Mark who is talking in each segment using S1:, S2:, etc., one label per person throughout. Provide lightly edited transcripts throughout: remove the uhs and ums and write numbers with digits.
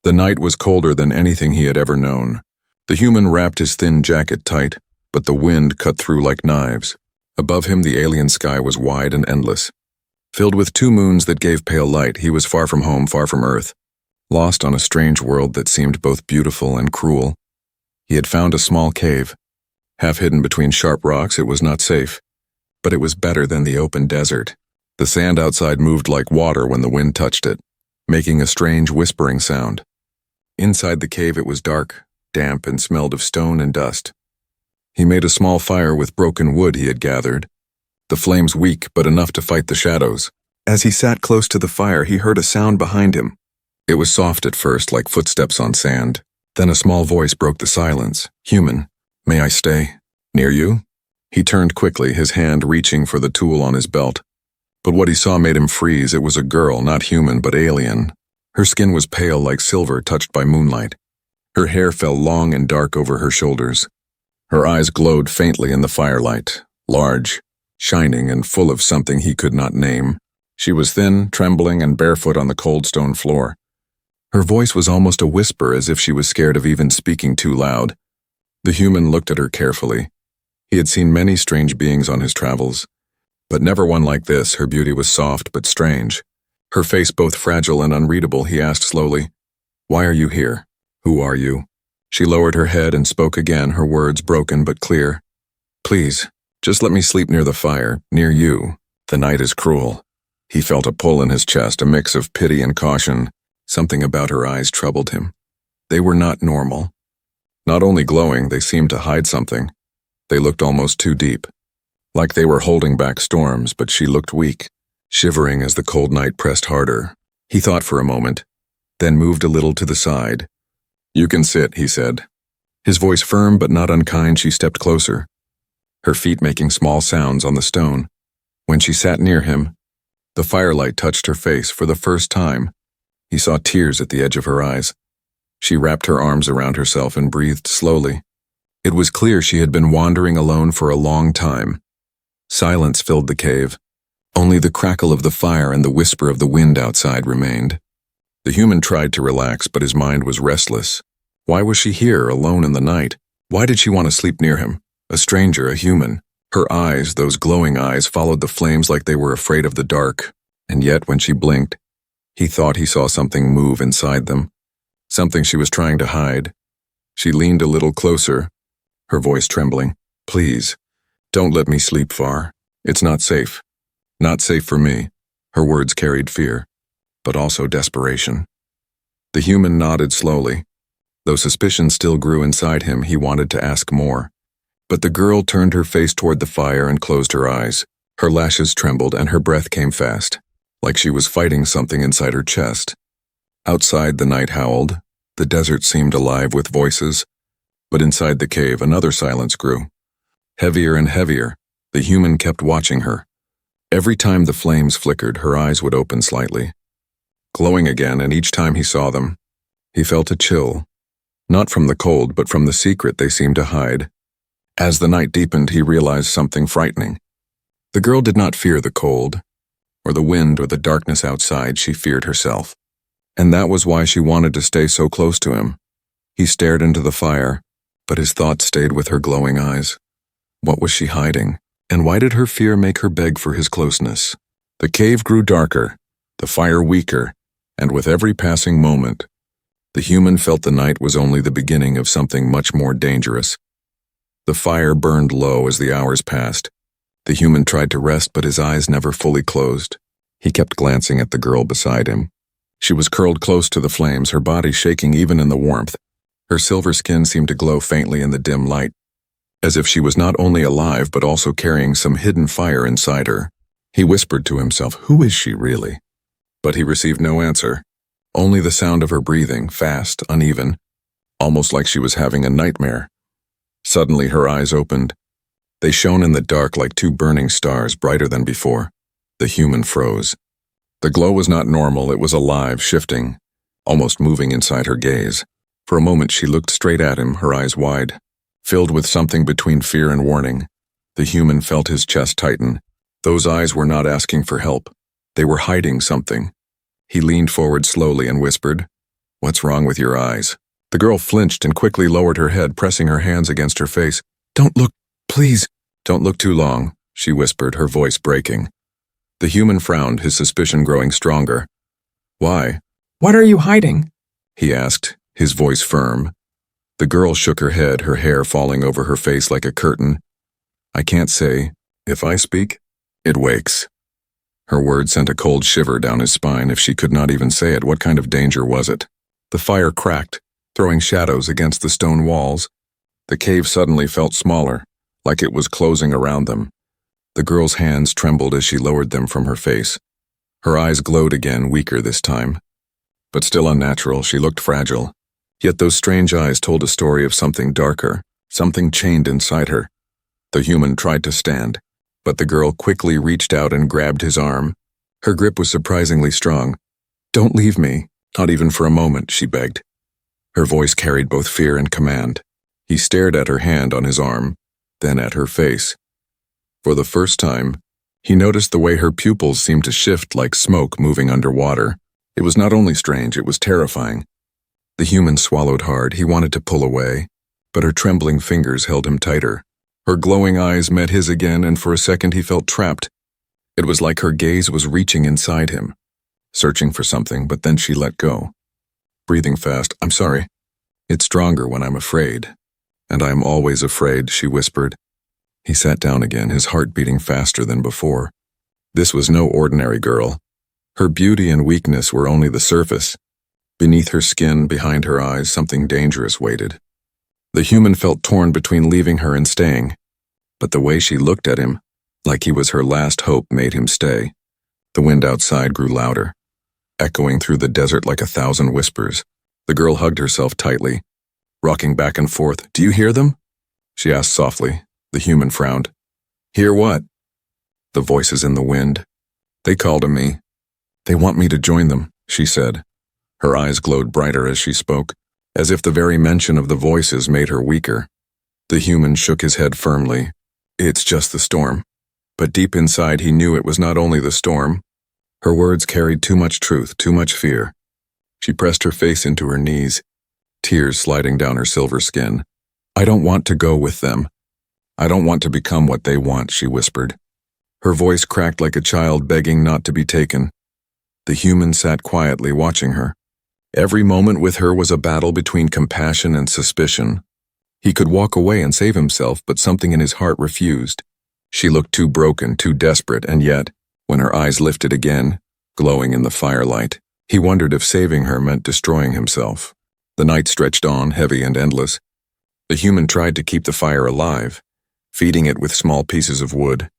S1: The night was colder than anything he had ever known. The human wrapped his thin jacket tight, but the wind cut through like knives. Above him, the alien sky was wide and endless. Filled with two moons that gave pale light, he was far from home, far from Earth, lost on a strange world that seemed both beautiful and cruel. He had found a small cave. Half hidden between sharp rocks, it was not safe, but it was better than the open desert. The sand outside moved like water when the wind touched it, making a strange whispering sound. Inside the cave it was dark, damp, and smelled of stone and dust. He made a small fire with broken wood he had gathered, the flames weak but enough to fight the shadows. As he sat close to the fire, he heard a sound behind him. It was soft at first, like footsteps on sand. Then a small voice broke the silence. "Human, may I stay near you?" He turned quickly, his hand reaching for the tool on his belt. But what he saw made him freeze. It was a girl, not human, but alien. Her skin was pale like silver touched by moonlight. Her hair fell long and dark over her shoulders. Her eyes glowed faintly in the firelight, large, shining, and full of something he could not name. She was thin, trembling, and barefoot on the cold stone floor. Her voice was almost a whisper, as if she was scared of even speaking too loud. The human looked at her carefully. He had seen many strange beings on his travels, but never one like this. Her beauty was soft but strange. Her face both fragile and unreadable. He asked slowly, "Why are you here? Who are you?" She lowered her head and spoke again, her words broken but clear. "Please, just let me sleep near the fire, near you. The night is cruel." He felt a pull in his chest, a mix of pity and caution. Something about her eyes troubled him. They were not normal. Not only glowing, they seemed to hide something. They looked almost too deep, like they were holding back storms, but she looked weak, shivering as the cold night pressed harder. He thought for a moment, then moved a little to the side. "You can sit," he said. His voice firm but not unkind, she stepped closer, her feet making small sounds on the stone. When she sat near him, the firelight touched her face for the first time. He saw tears at the edge of her eyes. She wrapped her arms around herself and breathed slowly. It was clear she had been wandering alone for a long time. Silence filled the cave. Only the crackle of the fire and the whisper of the wind outside remained. The human tried to relax, but his mind was restless. Why was she here, alone in the night? Why did she want to sleep near him? A stranger, a human. Her eyes, those glowing eyes, followed the flames like they were afraid of the dark. And yet, when she blinked, he thought he saw something move inside them. Something she was trying to hide. She leaned a little closer, her voice trembling. "Please, don't let me sleep far. It's not safe. Not safe for me." Her words carried fear, but also desperation. The human nodded slowly. Though suspicion still grew inside him, he wanted to ask more. But the girl turned her face toward the fire and closed her eyes. Her lashes trembled and her breath came fast, like she was fighting something inside her chest. Outside, the night howled. The desert seemed alive with voices. But inside the cave, another silence grew. Heavier and heavier, the human kept watching her. Every time the flames flickered, her eyes would open slightly, glowing again, and each time he saw them, he felt a chill. Not from the cold, but from the secret they seemed to hide. As the night deepened, he realized something frightening. The girl did not fear the cold, or the wind, or the darkness outside. She feared herself. And that was why she wanted to stay so close to him. He stared into the fire, but his thoughts stayed with her glowing eyes. What was she hiding? And why did her fear make her beg for his closeness? The cave grew darker, the fire weaker, and with every passing moment, the human felt the night was only the beginning of something much more dangerous. The fire burned low as the hours passed. The human tried to rest, but his eyes never fully closed. He kept glancing at the girl beside him. She was curled close to the flames, her body shaking even in the warmth. Her silver skin seemed to glow faintly in the dim light, as if she was not only alive but also carrying some hidden fire inside her. He whispered to himself, "Who is she really?" But he received no answer, only the sound of her breathing, fast, uneven, almost like she was having a nightmare. Suddenly her eyes opened. They shone in the dark like two burning stars, brighter than before. The human froze. The glow was not normal, it was alive, shifting, almost moving inside her gaze. For a moment she looked straight at him, her eyes wide, filled with something between fear and warning. The human felt his chest tighten. Those eyes were not asking for help. They were hiding something. He leaned forward slowly and whispered, What's wrong with your eyes? The girl flinched and quickly lowered her head, pressing her hands against her face. Don't look, please. Don't look too long, she whispered, her voice breaking. The human frowned, his suspicion growing stronger. Why?
S2: What are you hiding?
S1: He asked, his voice firm. The girl shook her head, her hair falling over her face like a curtain. I can't say. If I speak, it wakes. Her words sent a cold shiver down his spine. If she could not even say it, what kind of danger was it? The fire cracked, throwing shadows against the stone walls. The cave suddenly felt smaller, like it was closing around them. The girl's hands trembled as she lowered them from her face. Her eyes glowed again, weaker this time. But still unnatural, she looked fragile. Yet those strange eyes told a story of something darker, something chained inside her. The human tried to stand, but the girl quickly reached out and grabbed his arm. Her grip was surprisingly strong. Don't leave me, not even for a moment, she begged. Her voice carried both fear and command. He stared at her hand on his arm, then at her face. For the first time, he noticed the way her pupils seemed to shift like smoke moving underwater. It was not only strange, it was terrifying. The human swallowed hard. He wanted to pull away, but her trembling fingers held him tighter. Her glowing eyes met his again, and for a second he felt trapped. It was like her gaze was reaching inside him, searching for something, but then she let go. Breathing fast, I'm sorry. It's stronger when I'm afraid. And I'm always afraid, she whispered. He sat down again, his heart beating faster than before. This was no ordinary girl. Her beauty and weakness were only the surface. Beneath her skin, behind her eyes, something dangerous waited. The human felt torn between leaving her and staying, but the way she looked at him, like he was her last hope, made him stay. The wind outside grew louder, echoing through the desert like 1,000 whispers. The girl hugged herself tightly, rocking back and forth. Do you hear them? She asked softly. The human frowned. Hear what? The voices in the wind. They call to me. They want me to join them, she said. Her eyes glowed brighter as she spoke, as if the very mention of the voices made her weaker. The human shook his head firmly. It's just the storm. But deep inside he knew it was not only the storm. Her words carried too much truth, too much fear. She pressed her face into her knees, tears sliding down her silver skin. I don't want to go with them. I don't want to become what they want, she whispered. Her voice cracked like a child begging not to be taken. The human sat quietly watching her. Every moment with her was a battle between compassion and suspicion. He could walk away and save himself, but something in his heart refused. She looked too broken, too desperate, and yet, when her eyes lifted again, glowing in the firelight, he wondered if saving her meant destroying himself. The night stretched on, heavy and endless. The human tried to keep the fire alive, feeding it with small pieces of wood.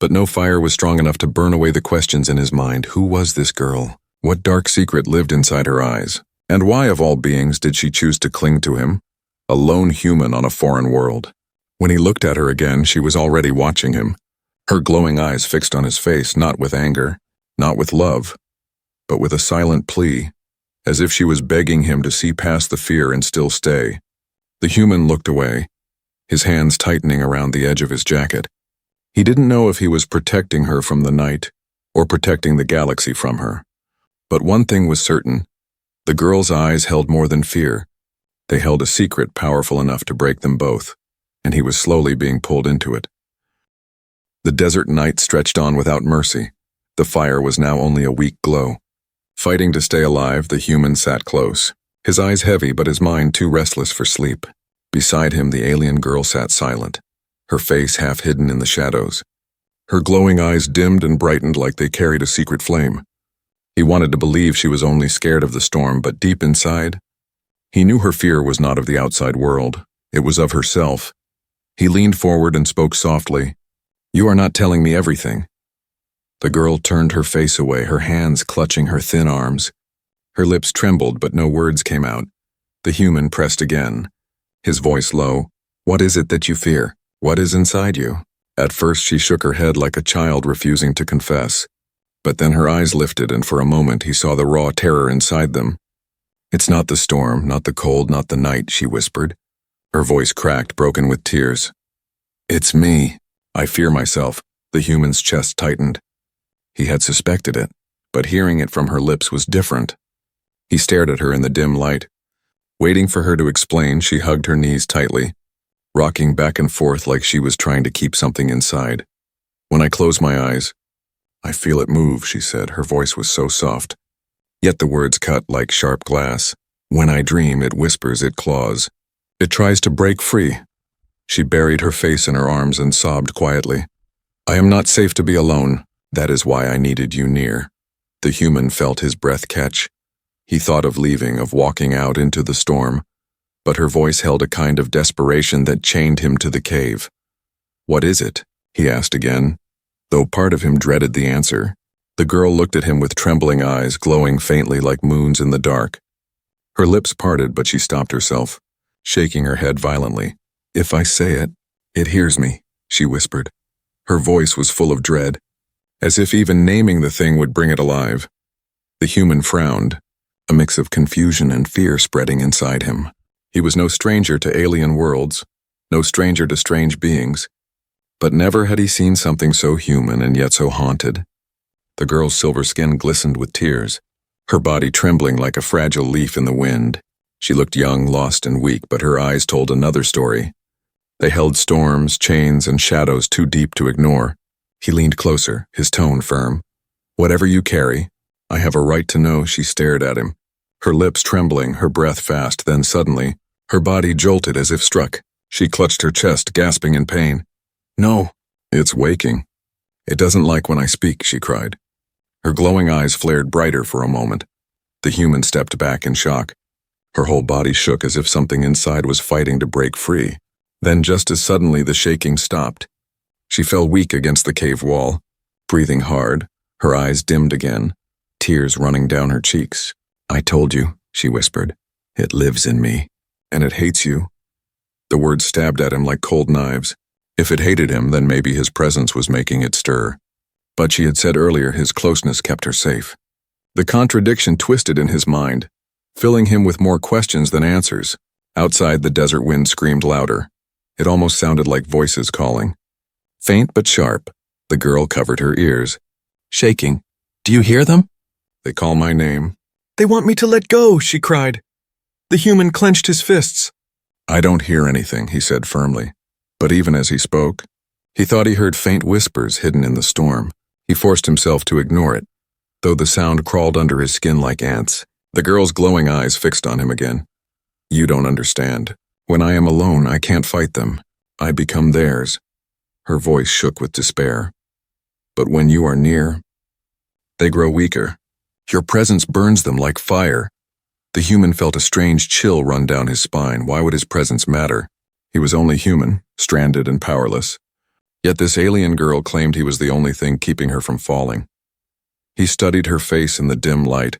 S1: But no fire was strong enough to burn away the questions in his mind. Who was this girl? What dark secret lived inside her eyes? And why, of all beings, did she choose to cling to him? A lone human on a foreign world. When he looked at her again, she was already watching him, her glowing eyes fixed on his face, not with anger, not with love, but with a silent plea, as if she was begging him to see past the fear and still stay. The human looked away, his hands tightening around the edge of his jacket. He didn't know if he was protecting her from the night or protecting the galaxy from her. But one thing was certain. The girl's eyes held more than fear. They held a secret powerful enough to break them both, and he was slowly being pulled into it. The desert night stretched on without mercy. The fire was now only a weak glow. Fighting to stay alive, the human sat close, his eyes heavy but his mind too restless for sleep. Beside him, the alien girl sat silent, her face half hidden in the shadows. Her glowing eyes dimmed and brightened like they carried a secret flame. He wanted to believe she was only scared of the storm, but deep inside, he knew her fear was not of the outside world. It was of herself. He leaned forward and spoke softly. You are not telling me everything. The girl turned her face away, her hands clutching her thin arms. Her lips trembled, but no words came out. The human pressed again, his voice low. What is it that you fear? What is inside you? At first she shook her head like a child refusing to confess. But then her eyes lifted, and for a moment he saw the raw terror inside them. It's not the storm, not the cold, not the night, she whispered. Her voice cracked, broken with tears. It's me. I fear myself. The human's chest tightened. He had suspected it, but hearing it from her lips was different. He stared at her in the dim light. Waiting for her to explain, she hugged her knees tightly, rocking back and forth like she was trying to keep something inside. When I close my eyes, I feel it move, she said. Her voice was so soft. Yet the words cut like sharp glass. When I dream, it whispers, it claws. It tries to break free. She buried her face in her arms and sobbed quietly. I am not safe to be alone. That is why I needed you near. The human felt his breath catch. He thought of leaving, of walking out into the storm, but her voice held a kind of desperation that chained him to the cave. What is it? He asked again, though part of him dreaded the answer. The girl looked at him with trembling eyes, glowing faintly like moons in the dark. Her lips parted, but she stopped herself, shaking her head violently. If I say it, it hears me, she whispered. Her voice was full of dread, as if even naming the thing would bring it alive. The human frowned, a mix of confusion and fear spreading inside him. He was no stranger to alien worlds, no stranger to strange beings, but never had he seen something so human and yet so haunted. The girl's silver skin glistened with tears, her body trembling like a fragile leaf in the wind. She looked young, lost, and weak, but her eyes told another story. They held storms, chains, and shadows too deep to ignore. He leaned closer, his tone firm. Whatever you carry, I have a right to know. She stared at him, her lips trembling, her breath fast. Then suddenly, her body jolted as if struck. She clutched her chest, gasping in pain. No, it's waking. It doesn't like when I speak, she cried. Her glowing eyes flared brighter for a moment. The human stepped back in shock. Her whole body shook as if something inside was fighting to break free. Then just as suddenly the shaking stopped. She fell weak against the cave wall, breathing hard, her eyes dimmed again, tears running down her cheeks. I told you, she whispered. It lives in me. And it hates you. The words stabbed at him like cold knives. If it hated him, then maybe his presence was making it stir. But she had said earlier his closeness kept her safe. The contradiction twisted in his mind, filling him with more questions than answers. Outside, the desert wind screamed louder. It almost sounded like voices calling. Faint but sharp, the girl covered her ears. Shaking. Do you hear them? They call my name. They want me to let go, she cried. The human clenched his fists. I don't hear anything, he said firmly. But even as he spoke, he thought he heard faint whispers hidden in the storm. He forced himself to ignore it, though the sound crawled under his skin like ants. The girl's glowing eyes fixed on him again. You don't understand. When I am alone, I can't fight them. I become theirs. Her voice shook with despair. But when you are near, they grow weaker. Your presence burns them like fire. The human felt a strange chill run down his spine. Why would his presence matter? He was only human, stranded and powerless. Yet this alien girl claimed he was the only thing keeping her from falling. He studied her face in the dim light.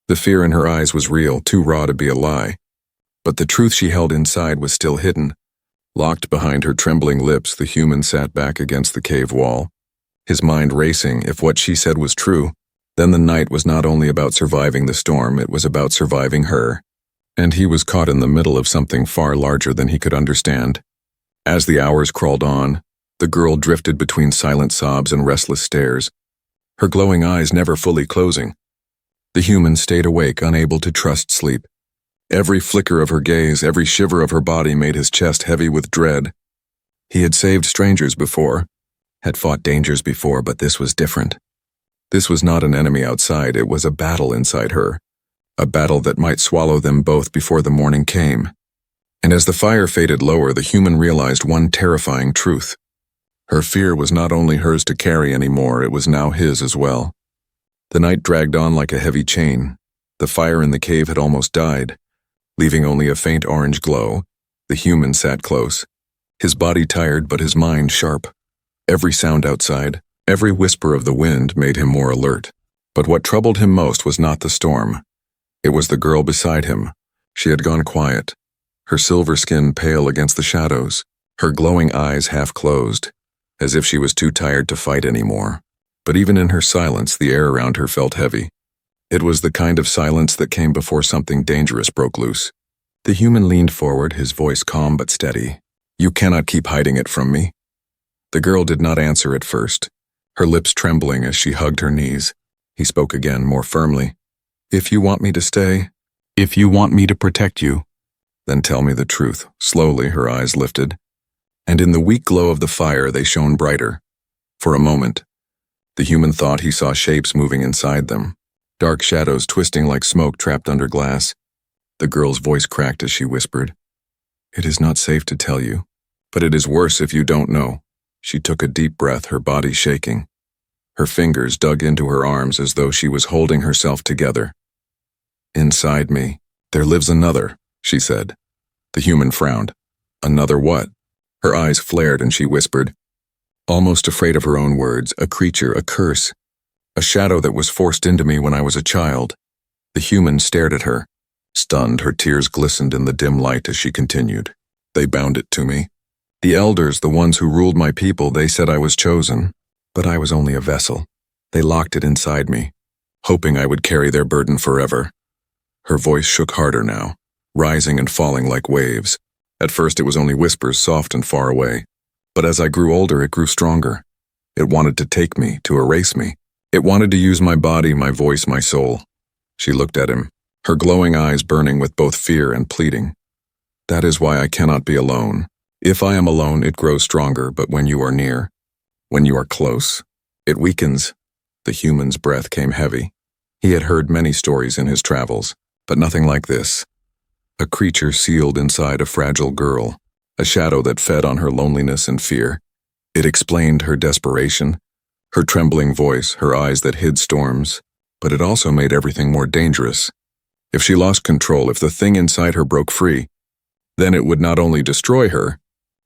S1: The fear in her eyes was real, too raw to be a lie. But the truth she held inside was still hidden. Locked behind her trembling lips, the human sat back against the cave wall, his mind racing. If what she said was true, then the night was not only about surviving the storm, it was about surviving her. And he was caught in the middle of something far larger than he could understand. As the hours crawled on, the girl drifted between silent sobs and restless stares, her glowing eyes never fully closing. The human stayed awake, unable to trust sleep. Every flicker of her gaze, every shiver of her body made his chest heavy with dread. He had saved strangers before, had fought dangers before, but this was different. This was not an enemy outside, it was a battle inside her. A battle that might swallow them both before the morning came. And as the fire faded lower, the human realized one terrifying truth. Her fear was not only hers to carry anymore, it was now his as well. The night dragged on like a heavy chain. The fire in the cave had almost died, leaving only a faint orange glow. The human sat close, his body tired but his mind sharp. Every sound outside, every whisper of the wind made him more alert. But what troubled him most was not the storm. It was the girl beside him. She had gone quiet, her silver skin pale against the shadows, her glowing eyes half closed, as if she was too tired to fight anymore. But even in her silence, the air around her felt heavy. It was the kind of silence that came before something dangerous broke loose. The human leaned forward, his voice calm but steady. You cannot keep hiding it from me. The girl did not answer at first, her lips trembling as she hugged her knees. He spoke again, more firmly. If you want me to stay,
S2: If you want me to protect you,
S1: then tell me the truth. Slowly, her eyes lifted, and in the weak glow of the fire, they shone brighter. For a moment, the human thought he saw shapes moving inside them, dark shadows twisting like smoke trapped under glass. The girl's voice cracked as she whispered, "It is not safe to tell you, but it is worse if you don't know." She took a deep breath, her body shaking. Her fingers dug into her arms as though she was holding herself together. "Inside me, there lives another," she said. The human frowned. "Another what?" Her eyes flared and she whispered, almost afraid of her own words, "A creature, a curse, a shadow that was forced into me when I was a child." The human stared at her. Stunned, her tears glistened in the dim light as she continued. "They bound it to me. The elders, the ones who ruled my people, they said I was chosen, but I was only a vessel. They locked it inside me, hoping I would carry their burden forever." Her voice shook harder now, rising and falling like waves. At first it was only whispers, soft and far away. But as I grew older, it grew stronger. It wanted to take me, to erase me. It wanted to use my body, my voice, my soul. She looked at him, her glowing eyes burning with both fear and pleading. "That is why I cannot be alone. If I am alone, it grows stronger, but when you are near, when you are close, it weakens." The human's breath came heavy. He had heard many stories in his travels, but nothing like this. A creature sealed inside a fragile girl, a shadow that fed on her loneliness and fear. It explained her desperation, her trembling voice, her eyes that hid storms, but it also made everything more dangerous. If she lost control, if the thing inside her broke free, then it would not only destroy her,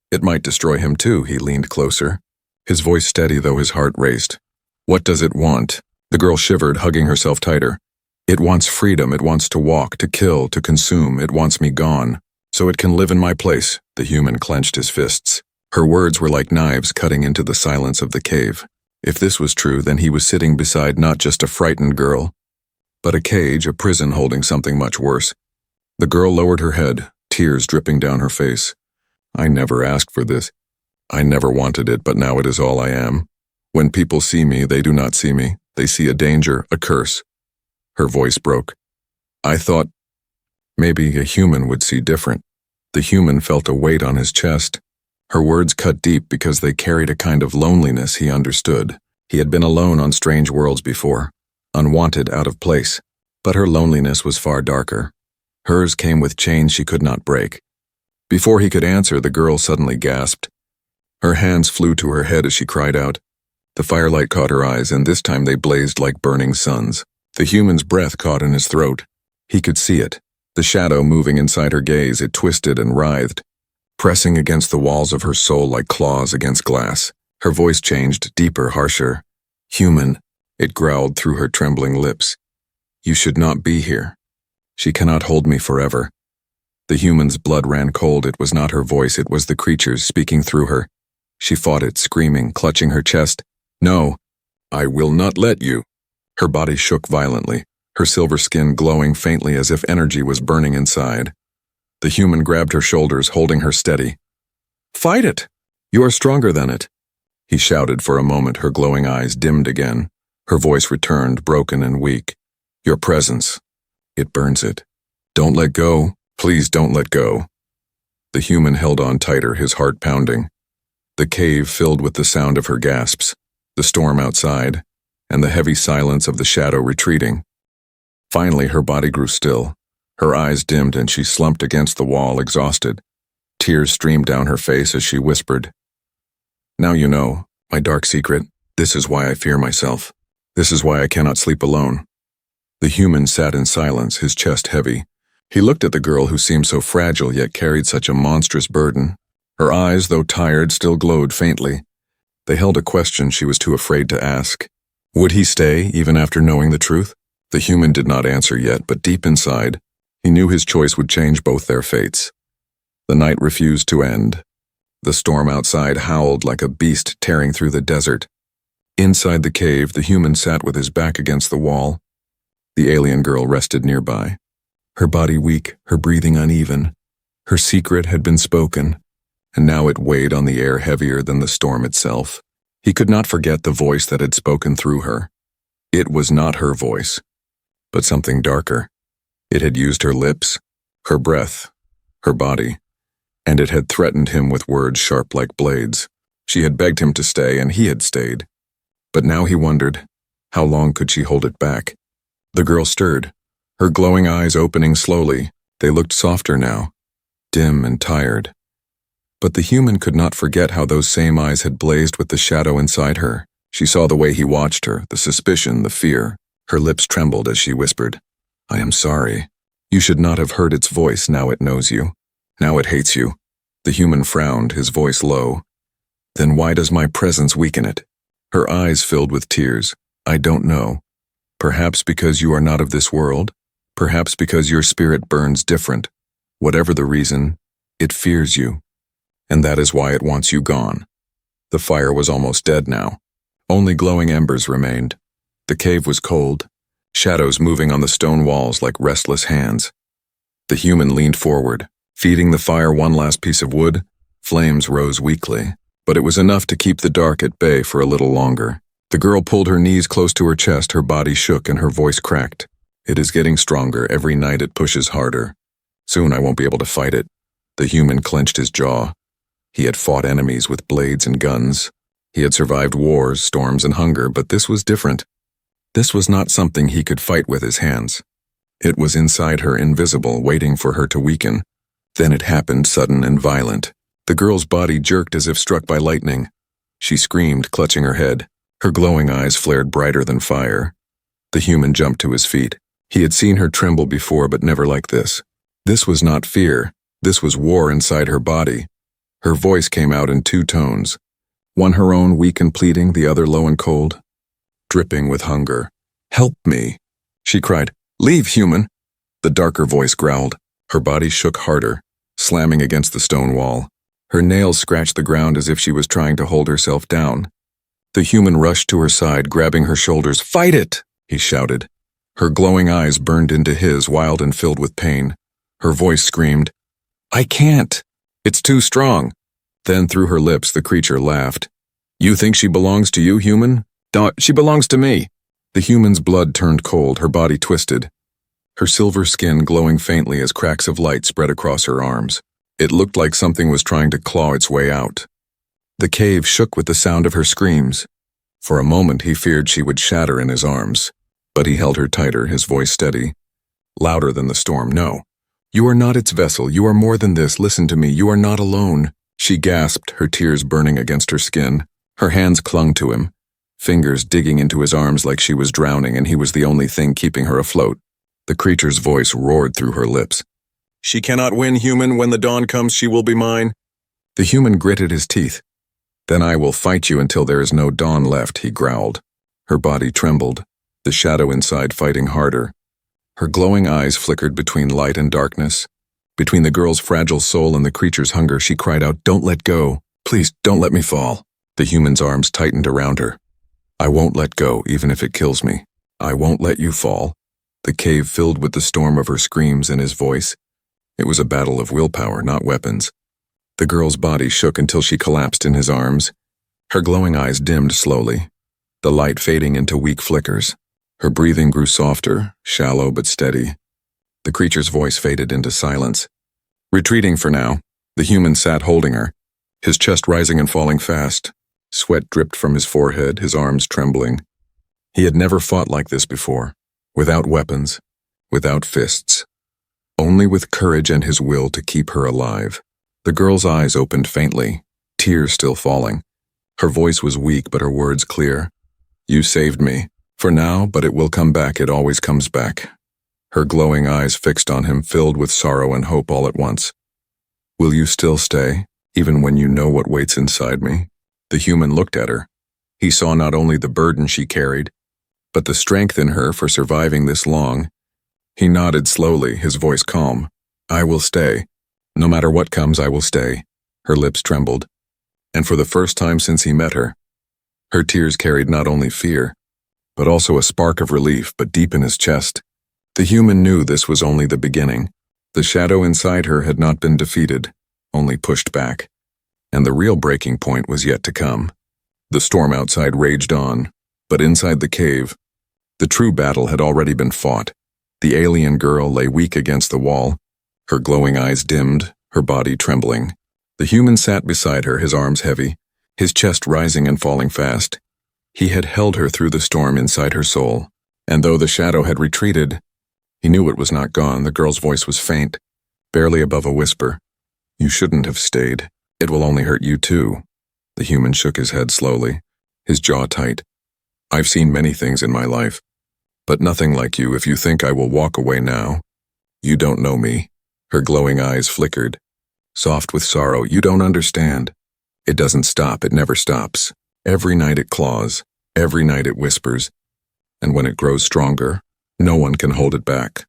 S1: it might destroy him too. He leaned closer, his voice steady though his heart raced. "What does it want?" The girl shivered, hugging herself tighter. "It wants freedom, it wants to walk, to kill, to consume, it wants me gone, so it can live in my place." The human clenched his fists. Her words were like knives cutting into the silence of the cave. If this was true, then he was sitting beside not just a frightened girl, but a cage, a prison holding something much worse. The girl lowered her head, tears dripping down her face. "I never asked for this. I never wanted it, but now it is all I am. When people see me, they do not see me. They see a danger, a curse." Her voice broke. "I thought maybe a human would see different." The human felt a weight on his chest. Her words cut deep because they carried a kind of loneliness he understood. He had been alone on strange worlds before, unwanted, out of place. But her loneliness was far darker. Hers came with chains she could not break. Before he could answer, the girl suddenly gasped. Her hands flew to her head as she cried out. The firelight caught her eyes, and this time they blazed like burning suns. The human's breath caught in his throat. He could see it, the shadow moving inside her gaze. It twisted and writhed, pressing against the walls of her soul like claws against glass. Her voice changed, deeper, harsher. "Human," it growled through her trembling lips. "You should not be here. She cannot hold me forever." The human's blood ran cold. It was not her voice, it was the creature's speaking through her. She fought it, screaming, clutching her chest. "No, I will not let you." Her body shook violently, her silver skin glowing faintly as if energy was burning inside. The human grabbed her shoulders, holding her steady. "Fight it! You are stronger than it," he shouted. For a moment, her glowing eyes dimmed again. Her voice returned, broken and weak. "Your presence, it burns it. Don't let go. Please don't let go." The human held on tighter, his heart pounding. The cave filled with the sound of her gasps, the storm outside, and the heavy silence of the shadow retreating. Finally, her body grew still. Her eyes dimmed and she slumped against the wall, exhausted. Tears streamed down her face as she whispered, "Now you know, my dark secret. This is why I fear myself. This is why I cannot sleep alone." The human sat in silence, his chest heavy. He looked at the girl who seemed so fragile yet carried such a monstrous burden. Her eyes, though tired, still glowed faintly. They held a question she was too afraid to ask. Would he stay, even after knowing the truth? The human did not answer yet, but deep inside, he knew his choice would change both their fates. The night refused to end. The storm outside howled like a beast tearing through the desert. Inside the cave, the human sat with his back against the wall. The alien girl rested nearby. Her body weak, her breathing uneven. Her secret had been spoken, and now it weighed on the air heavier than the storm itself. He could not forget the voice that had spoken through her. It was not her voice, but something darker. It had used her lips, her breath, her body, and it had threatened him with words sharp like blades. She had begged him to stay, and he had stayed. But now he wondered, how long could she hold it back? The girl stirred, her glowing eyes opening slowly. They looked softer now, dim and tired. But the human could not forget how those same eyes had blazed with the shadow inside her. She saw the way he watched her, the suspicion, the fear. Her lips trembled as she whispered, "I am sorry. You should not have heard its voice. Now it knows you. Now it hates you." The human frowned, his voice low. "Then why does my presence weaken it?" Her eyes filled with tears. "I don't know. Perhaps because you are not of this world. Perhaps because your spirit burns different. Whatever the reason, it fears you. And that is why it wants you gone." The fire was almost dead now. Only glowing embers remained. The cave was cold, shadows moving on the stone walls like restless hands. The human leaned forward, feeding the fire one last piece of wood. Flames rose weakly, but it was enough to keep the dark at bay for a little longer. The girl pulled her knees close to her chest, her body shook and her voice cracked. "It is getting stronger. Every night it pushes harder. Soon I won't be able to fight it." The human clenched his jaw. He had fought enemies with blades and guns. He had survived wars, storms, and hunger, but this was different. This was not something he could fight with his hands. It was inside her, invisible, waiting for her to weaken. Then it happened, sudden and violent. The girl's body jerked as if struck by lightning. She screamed, clutching her head. Her glowing eyes flared brighter than fire. The human jumped to his feet. He had seen her tremble before, but never like this. This was not fear. This was war inside her body. Her voice came out in two tones. One her own, weak and pleading, the other low and cold, dripping with hunger. "Help me," she cried. "Leave, human." The darker voice growled. Her body shook harder, slamming against the stone wall. Her nails scratched the ground as if she was trying to hold herself down. The human rushed to her side, grabbing her shoulders. "Fight it!" he shouted. Her glowing eyes burned into his, wild and filled with pain. Her voice screamed, "I can't. It's too strong." Then through her lips the creature laughed. "You think she belongs to you, human? She belongs to me." The human's blood turned cold, her body twisted, her silver skin glowing faintly as cracks of light spread across her arms. It looked like something was trying to claw its way out. The cave shook with the sound of her screams. For a moment he feared she would shatter in his arms, but he held her tighter, his voice steady, louder than the storm. "No. You are not its vessel. You are more than this. Listen to me. You are not alone." She gasped, her tears burning against her skin. Her hands clung to him, fingers digging into his arms like she was drowning and he was the only thing keeping her afloat. The creature's voice roared through her lips. "She cannot win, human. When the dawn comes, she will be mine." The human gritted his teeth. "Then I will fight you until there is no dawn left," he growled. Her body trembled, the shadow inside fighting harder. Her glowing eyes flickered between light and darkness. Between the girl's fragile soul and the creature's hunger, she cried out, "Don't let go. Please, don't let me fall." The human's arms tightened around her. "I won't let go, even if it kills me. I won't let you fall." The cave filled with the storm of her screams and his voice. It was a battle of willpower, not weapons. The girl's body shook until she collapsed in his arms. Her glowing eyes dimmed slowly, the light fading into weak flickers. Her breathing grew softer, shallow but steady. The creature's voice faded into silence. Retreating for now, the human sat holding her, his chest rising and falling fast. Sweat dripped from his forehead, his arms trembling. He had never fought like this before, without weapons, without fists, only with courage and his will to keep her alive. The girl's eyes opened faintly, tears still falling. Her voice was weak, but her words clear. "You saved me. For now, but it will come back. It always comes back." Her glowing eyes fixed on him, filled with sorrow and hope all at once. "Will you still stay, even when you know what waits inside me?" The human looked at her. He saw not only the burden she carried, but the strength in her for surviving this long. He nodded slowly, his voice calm. "I will stay. No matter what comes, I will stay." Her lips trembled. And for the first time since he met her, her tears carried not only fear, but also a spark of relief, but deep in his chest. The human knew this was only the beginning. The shadow inside her had not been defeated, only pushed back. And the real breaking point was yet to come. The storm outside raged on, but inside the cave, the true battle had already been fought. The alien girl lay weak against the wall, her glowing eyes dimmed, her body trembling. The human sat beside her, his arms heavy, his chest rising and falling fast. He had held her through the storm inside her soul, and though the shadow had retreated, he knew it was not gone. The girl's voice was faint, barely above a whisper. "You shouldn't have stayed. It will only hurt you too." The human shook his head slowly, his jaw tight. "I've seen many things in my life, but nothing like you. If you think I will walk away now, you don't know me." Her glowing eyes flickered, soft with sorrow. "You don't understand. It doesn't stop. It never stops. Every night it claws. Every night it whispers. And when it grows stronger, no one can hold it back."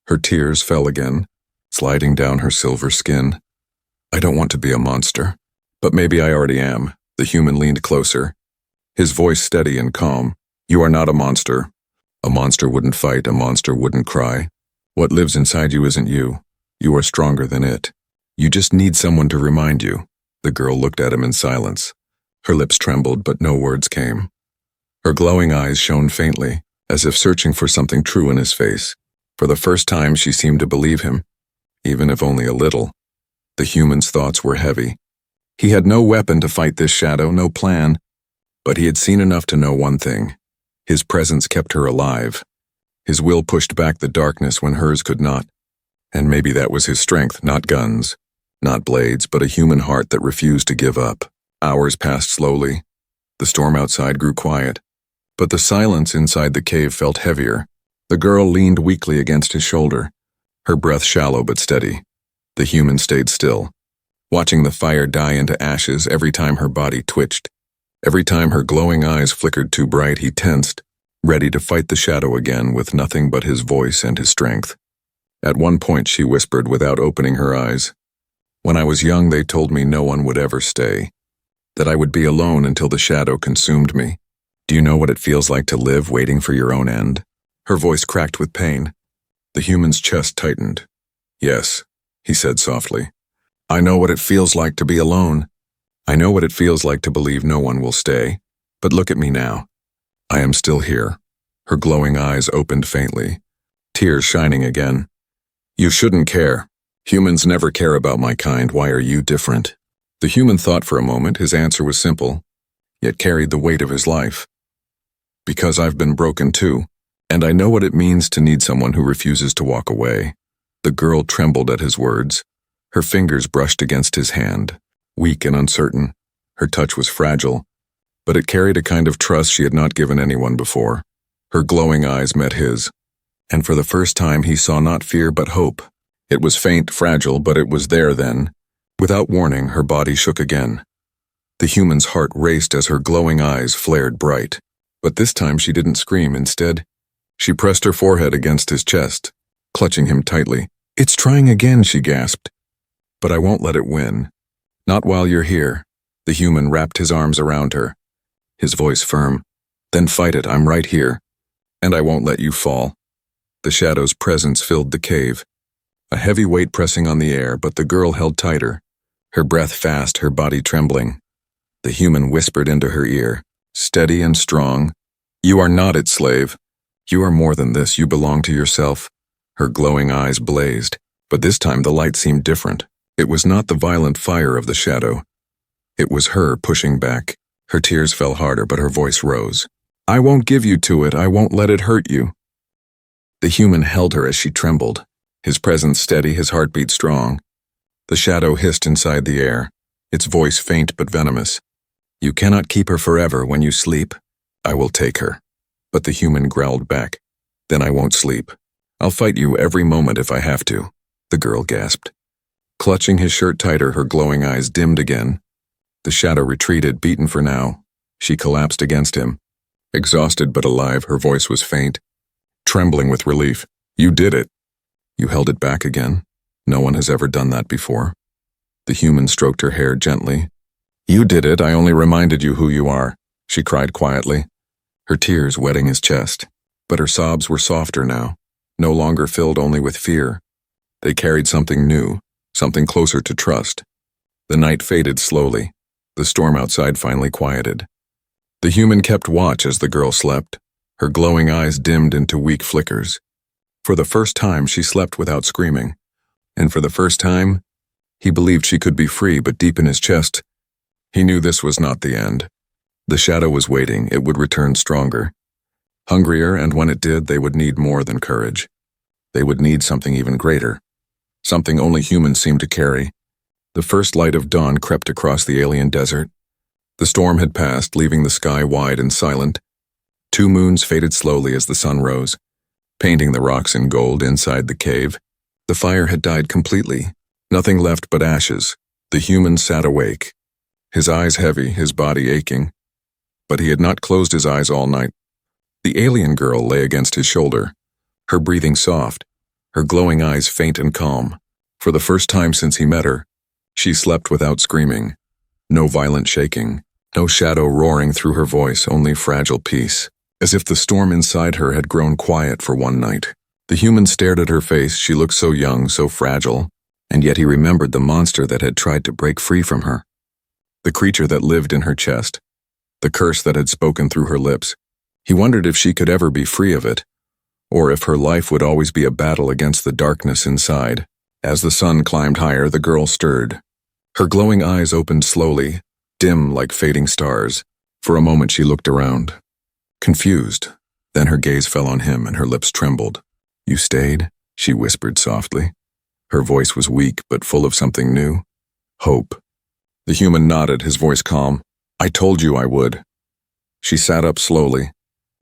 S1: Her tears fell again, sliding down her silver skin. "I don't want to be a monster, but maybe I already am." The human leaned closer, his voice steady and calm. "You are not a monster. A monster wouldn't fight. A monster wouldn't cry. What lives inside you isn't you. You are stronger than it. You just need someone to remind you." The girl looked at him in silence. Her lips trembled, but no words came. Her glowing eyes shone faintly, as if searching for something true in his face. For the first time, she seemed to believe him, even if only a little. The human's thoughts were heavy. He had no weapon to fight this shadow, no plan, but he had seen enough to know one thing. His presence kept her alive. His will pushed back the darkness when hers could not. And maybe that was his strength, not guns, not blades, but a human heart that refused to give up. Hours passed slowly. The storm outside grew quiet, but the silence inside the cave felt heavier. The girl leaned weakly against his shoulder, her breath shallow but steady. The human stayed still, watching the fire die into ashes every time her body twitched. Every time her glowing eyes flickered too bright, he tensed, ready to fight the shadow again with nothing but his voice and his strength. At one point she whispered without opening her eyes, "When I was young, they told me no one would ever stay, that I would be alone until the shadow consumed me. Do you know what it feels like to live waiting for your own end?" Her voice cracked with pain. The human's chest tightened. "Yes," he said softly. "I know what it feels like to be alone. I know what it feels like to believe no one will stay. But look at me now. I am still here." Her glowing eyes opened faintly, tears shining again. "You shouldn't care. Humans never care about my kind. Why are you different?" The human thought for a moment. His answer was simple, yet carried the weight of his life. "Because I've been broken too, and I know what it means to need someone who refuses to walk away." The girl trembled at his words. Her fingers brushed against his hand, weak and uncertain. Her touch was fragile, but it carried a kind of trust she had not given anyone before. Her glowing eyes met his, and for the first time he saw not fear but hope. It was faint, fragile, but it was there then. Without warning, her body shook again. The human's heart raced as her glowing eyes flared bright. But this time she didn't scream. Instead, she pressed her forehead against his chest, clutching him tightly. "It's trying again," she gasped. "But I won't let it win. Not while you're here." The human wrapped his arms around her, his voice firm. "Then fight it. I'm right here, and I won't let you fall." The shadow's presence filled the cave, a heavy weight pressing on the air, but the girl held tighter, her breath fast, her body trembling. The human whispered into her ear, steady and strong, "You are not its slave. You are more than this. You belong to yourself." Her glowing eyes blazed, but this time the light seemed different. It was not the violent fire of the shadow. It was her pushing back. Her tears fell harder, but her voice rose. "I won't give you to it. I won't let it hurt you." The human held her as she trembled, his presence steady, his heartbeat strong. The shadow hissed inside the air, its voice faint but venomous. "You cannot keep her forever. When you sleep, I will take her." But the human growled back, "Then I won't sleep. I'll fight you every moment if I have to." The girl gasped. Clutching his shirt tighter, her glowing eyes dimmed again. The shadow retreated, beaten for now. She collapsed against him. Exhausted but alive, her voice was faint, trembling with relief. "You did it. You held it back again. No one has ever done that before." The human stroked her hair gently. "You did it. I only reminded you who you are," she cried quietly, her tears wetting his chest. But her sobs were softer now, no longer filled only with fear. They carried something new, something closer to trust. The night faded slowly. The storm outside finally quieted. The human kept watch as the girl slept, her glowing eyes dimmed into weak flickers. For the first time, she slept without screaming. And for the first time, he believed she could be free, but deep in his chest, he knew this was not the end. The shadow was waiting. It would return stronger, hungrier, and when it did, they would need more than courage. They would need something even greater, something only humans seemed to carry. The first light of dawn crept across the alien desert. The storm had passed, leaving the sky wide and silent. 2 moons faded slowly as the sun rose, painting the rocks in gold inside the cave. The fire had died completely, nothing left but ashes. The human sat awake, his eyes heavy, his body aching. But he had not closed his eyes all night. The alien girl lay against his shoulder, her breathing soft, her glowing eyes faint and calm. For the first time since he met her, she slept without screaming. No violent shaking, no shadow roaring through her voice, only fragile peace, as if the storm inside her had grown quiet for one night. The human stared at her face. She looked so young, so fragile, and yet he remembered the monster that had tried to break free from her, the creature that lived in her chest, the curse that had spoken through her lips. He wondered if she could ever be free of it, or if her life would always be a battle against the darkness inside. As the sun climbed higher, the girl stirred. Her glowing eyes opened slowly, dim like fading stars. For a moment she looked around, confused. Then her gaze fell on him and her lips trembled. "You stayed?" she whispered softly. Her voice was weak but full of something new. Hope. The human nodded, his voice calm. "I told you I would." She sat up slowly,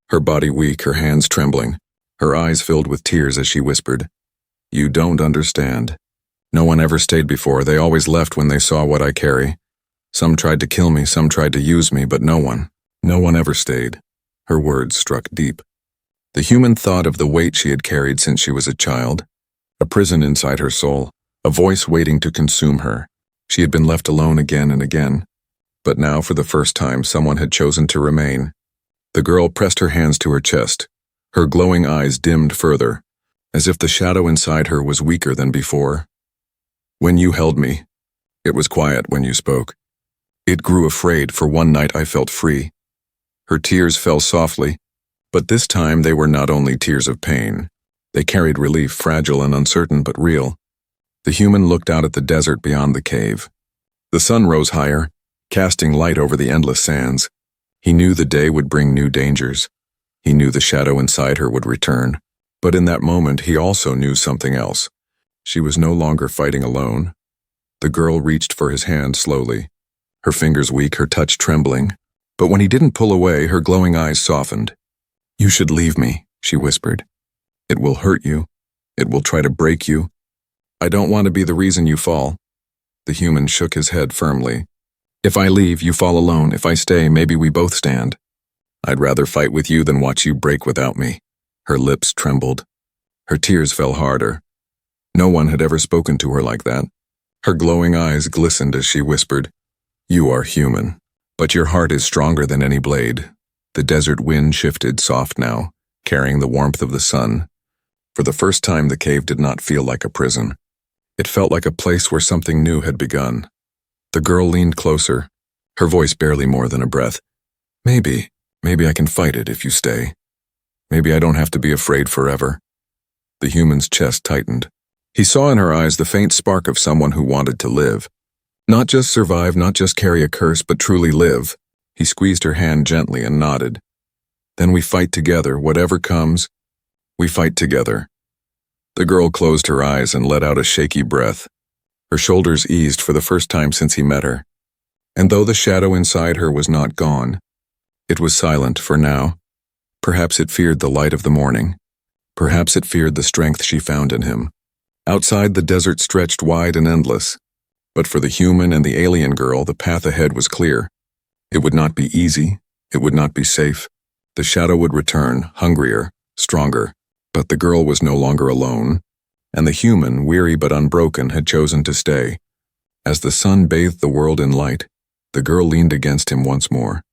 S1: her body weak, her hands trembling, her eyes filled with tears as she whispered, "You don't understand. No one ever stayed before. They always left when they saw what I carry. Some tried to kill me, some tried to use me, but no one ever stayed." Her words struck deep. The human thought of the weight she had carried since she was a child, a prison inside her soul, a voice waiting to consume her. She had been left alone again and again, but now for the first time someone had chosen to remain. The girl pressed her hands to her chest, her glowing eyes dimmed further, as if the shadow inside her was weaker than before. "When you held me, it was quiet when you spoke. It grew afraid. For one night I felt free." Her tears fell softly, but this time they were not only tears of pain. They carried relief, fragile and uncertain but real. The human looked out at the desert beyond the cave. The sun rose higher, casting light over the endless sands. He knew the day would bring new dangers. He knew the shadow inside her would return. But in that moment he also knew something else. She was no longer fighting alone. The girl reached for his hand slowly, her fingers weak, her touch trembling. But when he didn't pull away, her glowing eyes softened. "You should leave me," she whispered. "It will hurt you. It will try to break you. I don't want to be the reason you fall." The human shook his head firmly. "If I leave, you fall alone. If I stay, maybe we both stand. I'd rather fight with you than watch you break without me." Her lips trembled. Her tears fell harder. No one had ever spoken to her like that. Her glowing eyes glistened as she whispered, "You are human, but your heart is stronger than any blade." The desert wind shifted, soft now, carrying the warmth of the sun. For the first time, the cave did not feel like a prison. It felt like a place where something new had begun. The girl leaned closer, her voice barely more than a breath. Maybe I can fight it if you stay. Maybe I don't have to be afraid forever." The human's chest tightened. He saw in her eyes the faint spark of someone who wanted to live. Not just survive, not just carry a curse, but truly live. He squeezed her hand gently and nodded. "Then we fight together, whatever comes. We fight together." The girl closed her eyes and let out a shaky breath. Her shoulders eased for the first time since he met her. And though the shadow inside her was not gone, it was silent for now. Perhaps it feared the light of the morning. Perhaps it feared the strength she found in him. Outside, the desert stretched wide and endless. But for the human and the alien girl, the path ahead was clear. It would not be easy. It would not be safe. The shadow would return, hungrier, stronger. But the girl was no longer alone, and the human, weary but unbroken, had chosen to stay. As the sun bathed the world in light, the girl leaned against him once more.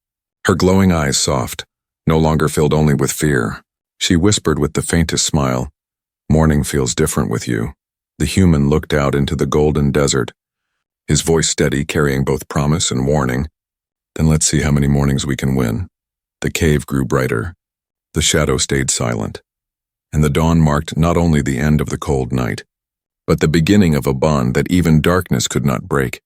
S1: Her glowing eyes soft, no longer filled only with fear. She whispered with the faintest smile, "Morning feels different with you." The human looked out into the golden desert, his voice steady, carrying both promise and warning. "Then let's see how many mornings we can win." The cave grew brighter. The shadow stayed silent. and the dawn marked not only the end of the cold night, but the beginning of a bond that even darkness could not break.